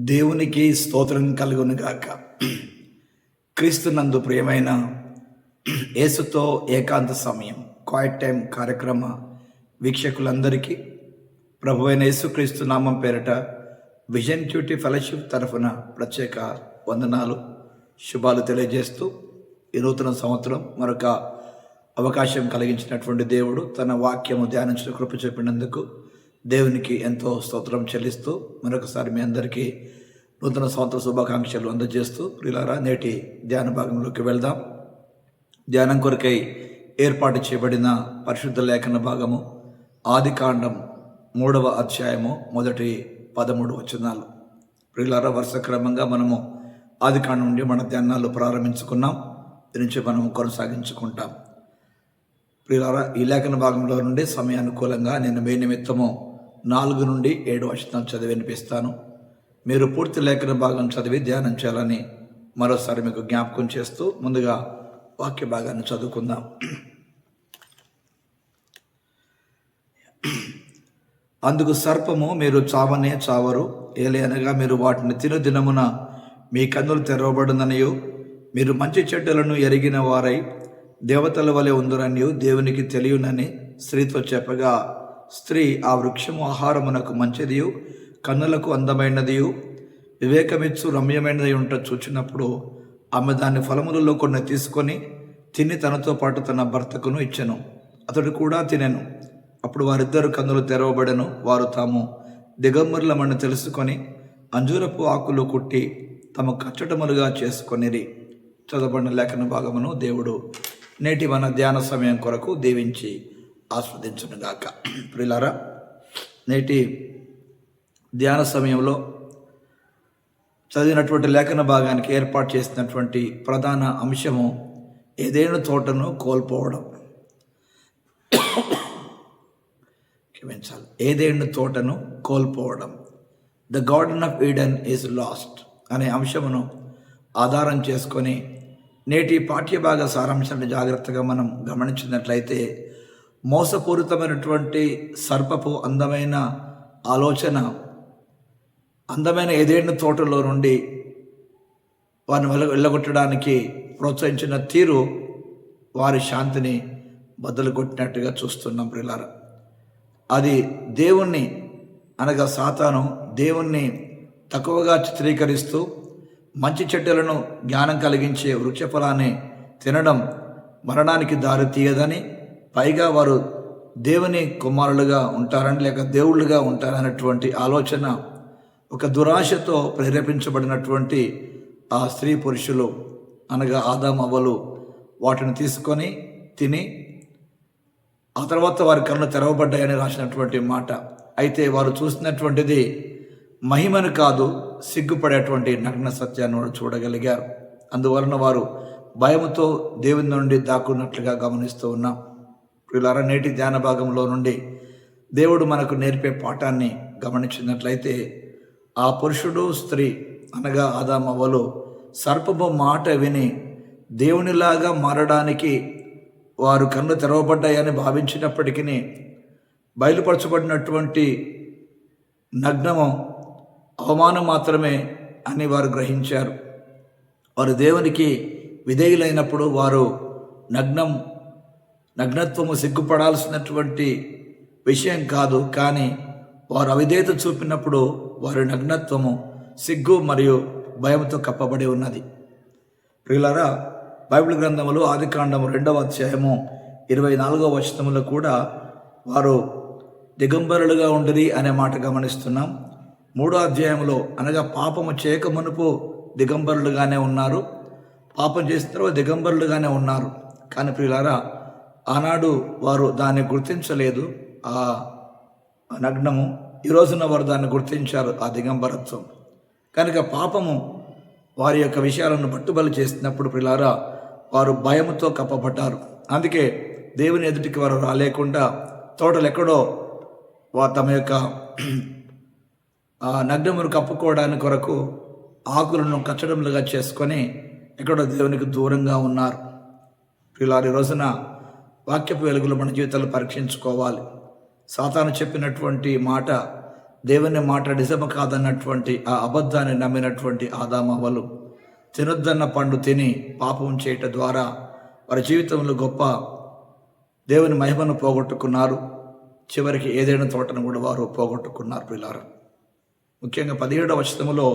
దేవునికి స్తోత్రం కలుగును గాక. క్రీస్తునందు ప్రియమైన యేసుతో ఏకాంత సమయం క్వైట్ టైం కార్యక్రమ వీక్షకులందరికీ ప్రభువైన యేసుక్రీస్తు నామం పేరట విజన్ ట్యూటీ ఫెలోషిప్ తరఫున ప్రత్యేక వందనాలు, శుభాలు తెలియజేస్తూ ఈ నూతన సంవత్సరం మరొక అవకాశం కలిగించినటువంటి దేవుడు తన వాక్యము ధ్యానించిన కృప చెప్పినందుకు దేవునికి ఎంతో స్తోత్రం చెల్లిస్తూ మరొకసారి మీ అందరికీ నూతన సంవత్సర శుభాకాంక్షలు అందజేస్తూ ప్రియులారా, నేటి ధ్యాన భాగంలోకి వెళ్దాం. ధ్యానం కొరకై ఏర్పాటు చేయబడిన పరిశుద్ధ లేఖన భాగము ఆదికాండం 3వ అధ్యాయము మొదటి 13 వచనాలు. ప్రియులారా, వరుస క్రమంగా మనము ఆదికాండం నుండి మన ధ్యానాలు ప్రారంభించుకున్నాం. దీని నుంచి మనము కొనసాగించుకుంటాం. ప్రియులారా, ఈ లేఖన భాగంలో నుండి సమయానుకూలంగా నేను మీ నిమిత్తము 4 నుండి 7 వచనాలు చదివి వినిపిస్తాను. మీరు పూర్తి లేఖన భాగం చదివి ధ్యానం చేయాలని మరోసారి మీకు జ్ఞాపకం చేస్తూ ముందుగా వాక్య భాగాన్ని చదువుకుందాం. అందుకు సర్పము, మీరు చావనే చావరు, ఏలయనగా మీరు వాటిని తిను దినమున మీ కన్నులు తెరవబడుననియు మీరు మంచి చెడ్డలను ఎరిగిన వారై దేవతల వలె ఉందరనియు దేవునికి తెలియనని స్త్రీతో చెప్పగా, స్త్రీ ఆ వృక్షము ఆహారమునకు మంచిదియు కన్నులకు అందమైనదియు వివేకమిచ్చు రమ్యమైనది ఉంట చూచినప్పుడు ఆమె దాని ఫలములలో కొన్ని తీసుకొని తిని తనతో పాటు తన భర్తకును ఇచ్చెను. అతడు కూడా తినెను. అప్పుడు వారిద్దరు కన్నులు తెరవబడెను. వారు తాము దిగంబరులమని తెలుసుకొని అంజూరపు ఆకులు కుట్టి తమ కచ్చటములుగా చేసుకొనిరి. చదవబడిన లేఖన భాగమును దేవుడు నేటి మన ధ్యాన సమయం కొరకు దీవించి ఆస్వాదించునుగాక. ప్రియులారా, నేటి ధ్యాన సమయంలో చదివినటువంటి లేఖన భాగానికి ఏర్పాటు చేసినటువంటి ప్రధాన అంశము ఏదైనా తోటను కోల్పోవడం. క్షమించాలి, ఏదైనా తోటను కోల్పోవడం. The garden of Eden is lost అనే అంశమును ఆధారం చేసుకొని నేటి పాఠ్యభాగ సారాంశాన్ని జాగ్రత్తగా మనం గమనించినట్లయితే, మోసపూరితమైనటువంటి సర్పపు అందమైన ఆలోచన, అందమైన ఏదైనా తోటలో నుండి వారిని వెళ్ళగొట్టడానికి ప్రోత్సహించిన తీరు వారి శాంతిని బద్దలు కొట్టినట్టుగా చూస్తున్నాం. ప్రియులారా, అది దేవుణ్ణి అనగా సాతాను దేవుణ్ణి తక్కువగా చిత్రీకరిస్తూ మంచి చెడ్డలను జ్ఞానం కలిగించే వృక్షఫలాన్ని తినడం మరణానికి దారి తీయదని, పైగా వారు దేవుని కుమారులుగా ఉంటారని లేక దేవుళ్ళుగా ఉంటారనేటువంటి ఆలోచన, ఒక దురాశతో ప్రేరేపించబడినటువంటి ఆ స్త్రీ పురుషులు అనగా ఆదాము అవ్వలు వాటిని తీసుకొని తిని ఆ తర్వాత వారి కళ్ళు తెరవబడ్డాయని రాసినటువంటి మాట. అయితే వారు చూసినటువంటిది మహిమను కాదు, సిగ్గుపడేటువంటి నగ్న సత్యాన్ని వారు చూడగలిగారు. అందువలన వారు భయముతో దేవుని నుండి దాక్కున్నట్లుగా గమనిస్తూ ఉన్నాం. ప్రియులారా, నేటి ధ్యాన భాగంలో నుండి దేవుడు మనకు నేర్పే పాఠాన్ని గమనించినట్లయితే, ఆ పురుషుడు స్త్రీ అనగా ఆదాము అవ్వలు సర్పము మాట విని దేవునిలాగా మారడానికి వారు కన్ను తెరవబడ్డాయని భావించినప్పటికీ బయలుపరచబడినటువంటి నగ్నము అవమానం మాత్రమే అని వారు గ్రహించారు. వారు దేవునికి విధేయులైనప్పుడు వారు నగ్నత్వము సిగ్గుపడాల్సినటువంటి విషయం కాదు. కానీ వారు అవిధేయత చూపినప్పుడు వారి నగ్నత్వము సిగ్గు మరియు భయంతో కప్పబడి ఉన్నది. ప్రియులారా, బైబిల్ గ్రంథములు ఆదికాండము 2వ అధ్యాయము 24వ వచనములో కూడా వారు దిగంబరులుగా ఉండిరి అనే మాట గమనిస్తున్నాం. 3వ అధ్యాయంలో అనగా పాపము చేయక మునుపు దిగంబరులుగానే ఉన్నారు, పాపం చేసిన తర్వాత దిగంబరులుగానే ఉన్నారు. కానీ ప్రియులారా, ఆనాడు వారు దాన్ని గుర్తించలేదు, ఆ నగ్నము. ఈ రోజున వారు దాన్ని గుర్తించారు, ఆ దిగంబరత్వం. కనుక పాపము వారి యొక్క విషయాలను పట్టుబలి చేసినప్పుడు ప్రియులారా, వారు భయముతో కప్పబడ్డారు. అందుకే దేవుని ఎదుటికి వారు రాలేకుండా తోటలు ఎక్కడో తమ యొక్క నగ్నమును కప్పుకోవడానికి కొరకు ఆకులను కచ్చడములుగా చేసుకొని ఎక్కడో దేవునికి దూరంగా ఉన్నారు. ప్రియులారా, ఈ రోజున వాక్యపు వెలుగులో మన జీవితాలు పరీక్షించుకోవాలి. సాతాను చెప్పినటువంటి మాట దేవుని మాట నిజము కాదన్నటువంటి ఆ అబద్ధాన్ని నమ్మినటువంటి ఆదామవ్వలు తినొద్దన్న పండు తిని పాపం చేయటం ద్వారా వారి జీవితంలో గొప్ప దేవుని మహిమను పోగొట్టుకున్నారు. చివరికి ఏదైనా తోటను కూడా వారు పోగొట్టుకున్నారు. ప్రియులారా, ముఖ్యంగా 17వ వచనములో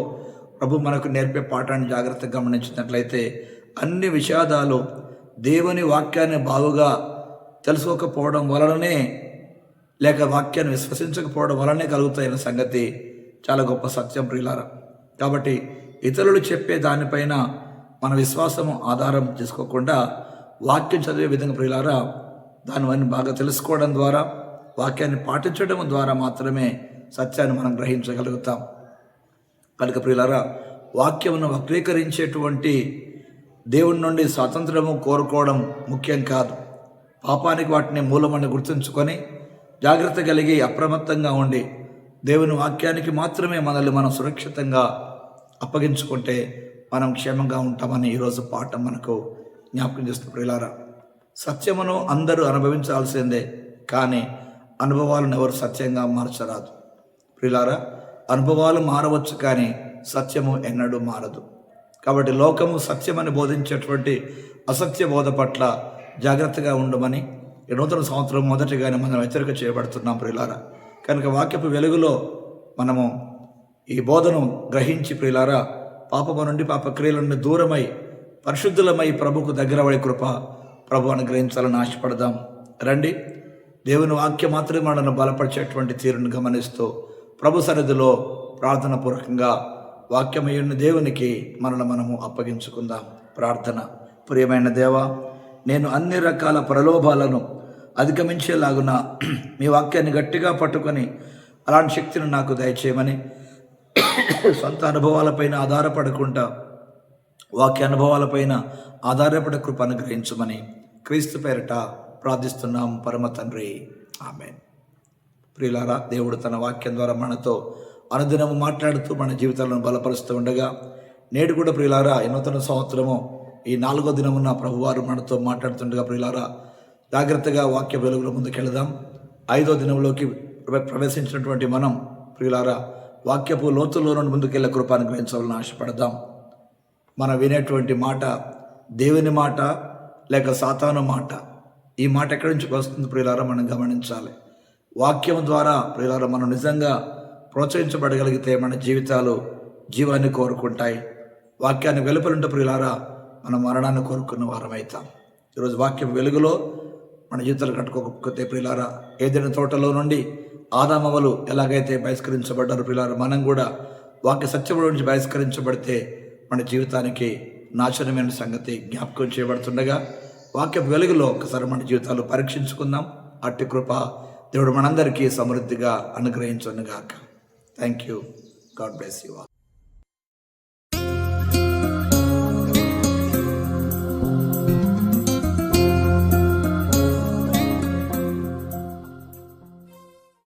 ప్రభు మనకు నేర్పే పాఠాన్ని జాగ్రత్తగా గమనించినట్లయితే అన్ని విషాదాలు దేవుని వాక్యాన్ని బాగుగా తెలుసుకోకపోవడం వలననే, లేక వాక్యాన్ని విశ్వసించకపోవడం వలనే కలుగుతాయన్న సంగతి చాలా గొప్ప సత్యం ప్రియులారా. కాబట్టి ఇతరులు చెప్పే దానిపైన మన విశ్వాసము ఆధారం చేసుకోకుండా వాక్యం చదివే విధంగా ప్రియులారా దానివన్నీ బాగా తెలుసుకోవడం ద్వారా, వాక్యాన్ని పాటించడం ద్వారా మాత్రమే సత్యాన్ని మనం గ్రహించగలుగుతాం. కనుక ప్రియులారా, వాక్యమును వక్రీకరించేటువంటి దేవుని నుండి స్వాతంత్రము కోరుకోవడం ముఖ్యం కాదు. పాపానికి వాటిని మూలమని గుర్తుంచుకొని జాగ్రత్త కలిగి అప్రమత్తంగా ఉండి దేవుని వాక్యానికి మాత్రమే మనల్ని మనం సురక్షితంగా అప్పగించుకుంటే మనం క్షేమంగా ఉంటామని ఈరోజు పాఠం మనకు జ్ఞాపకం చేస్తుంది. ప్రియులారా, సత్యమును అందరూ అనుభవించాల్సిందే, కానీ అనుభవాలను ఎవరు సత్యంగా మార్చరాదు. ప్రియులారా, అనుభవాలు మారవచ్చు కానీ సత్యము ఎన్నడూ మారదు. కాబట్టి లోకము సత్యమని బోధించేటువంటి అసత్య బోధ పట్ల జాగ్రత్తగా ఉండమని ఈ నూతన సంవత్సరం మొదటిగానే మనం హెచ్చరిక చేయబడుతున్నాం ప్రియులారా. కనుక వాక్యపు వెలుగులో మనము ఈ బోధను గ్రహించి ప్రియులారా పాపము నుండి, పాపక్రియల నుండి దూరమై పరిశుద్ధులమై ప్రభుకు దగ్గరపడే కృప ప్రభు అనుగ్రహించాలని ఆశపడదాం. రండి, దేవుని వాక్యం మాత్రమే మనల్ని బలపరిచేటువంటి తీరును గమనిస్తూ ప్రభు సన్నిధిలో ప్రార్థన పూర్వకంగా వాక్యమయ్యున్న దేవునికి మనల్ని మనము అప్పగించుకుందాం. ప్రార్థన. ప్రియమైన దేవా, నేను అన్ని రకాల ప్రలోభాలను అధిగమించేలాగున మీ వాక్యాన్ని గట్టిగా పట్టుకొని అలాంటి శక్తిని నాకు దయచేయమని, సొంత అనుభవాలపైన ఆధారపడకుండా వాక్య అనుభవాలపైన ఆధారపడే కృప అనుగ్రహించమని క్రీస్తు పేరిట ప్రార్థిస్తున్నాం పరమ తండ్రి, ఆమేన్. ప్రియులారా, దేవుడు తన వాక్యం ద్వారా మనతో అనుదినము మాట్లాడుతూ మన జీవితాలను బలపరుస్తూ ఉండగా నేడు కూడా ప్రియులారా ఈ నూతన సంవత్సరము ఈ 4వ దినమున ప్రభువారు మనతో మాట్లాడుతుండగా ప్రియులారా జాగ్రత్తగా వాక్య వెలుగులో ముందుకెళదాం. 5వ దినంలోకి ప్రవేశించినటువంటి మనం ప్రియులారా వాక్యపు లోతుల్లో నుండి ముందుకెళ్ళే కృపాను గ్రహించాలని ఆశపడదాం. మనం వినేటువంటి మాట దేవుని మాట లేక సాతాను మాట? ఈ మాట ఎక్కడి నుంచి వస్తుంది ప్రియులారా మనం గమనించాలి. వాక్యం ద్వారా ప్రియులారా మనం నిజంగా ప్రోత్సహించబడగలిగితే మన జీవితాలు జీవాన్ని కోరుకుంటాయి. వాక్యాన్ని వెలుపలుంటే ప్రియులారా మన మరణాన్ని కోరుకున్న వారమవుతాం. ఈరోజు వాక్యం వెలుగులో మన జీవితాలు కట్టుకోకపోతే ప్రియులారా ఏదైనా తోటలో నుండి ఆదామవ్వలు ఎలాగైతే బహిష్కరించబడ్డారు ప్రియులారా మనం కూడా వాక్య సత్యముల నుంచి బహిష్కరించబడితే మన జీవితానికి నాశనమైన సంగతి జ్ఞాపకం చేయబడుతుండగా వాక్య వెలుగులో ఒకసారి మన జీవితాలు పరీక్షించుకుందాం. అట్టి కృప దేవుడు మనందరికీ సమృద్ధిగా అనుగ్రహించునుగాక. Thank you. God bless you all.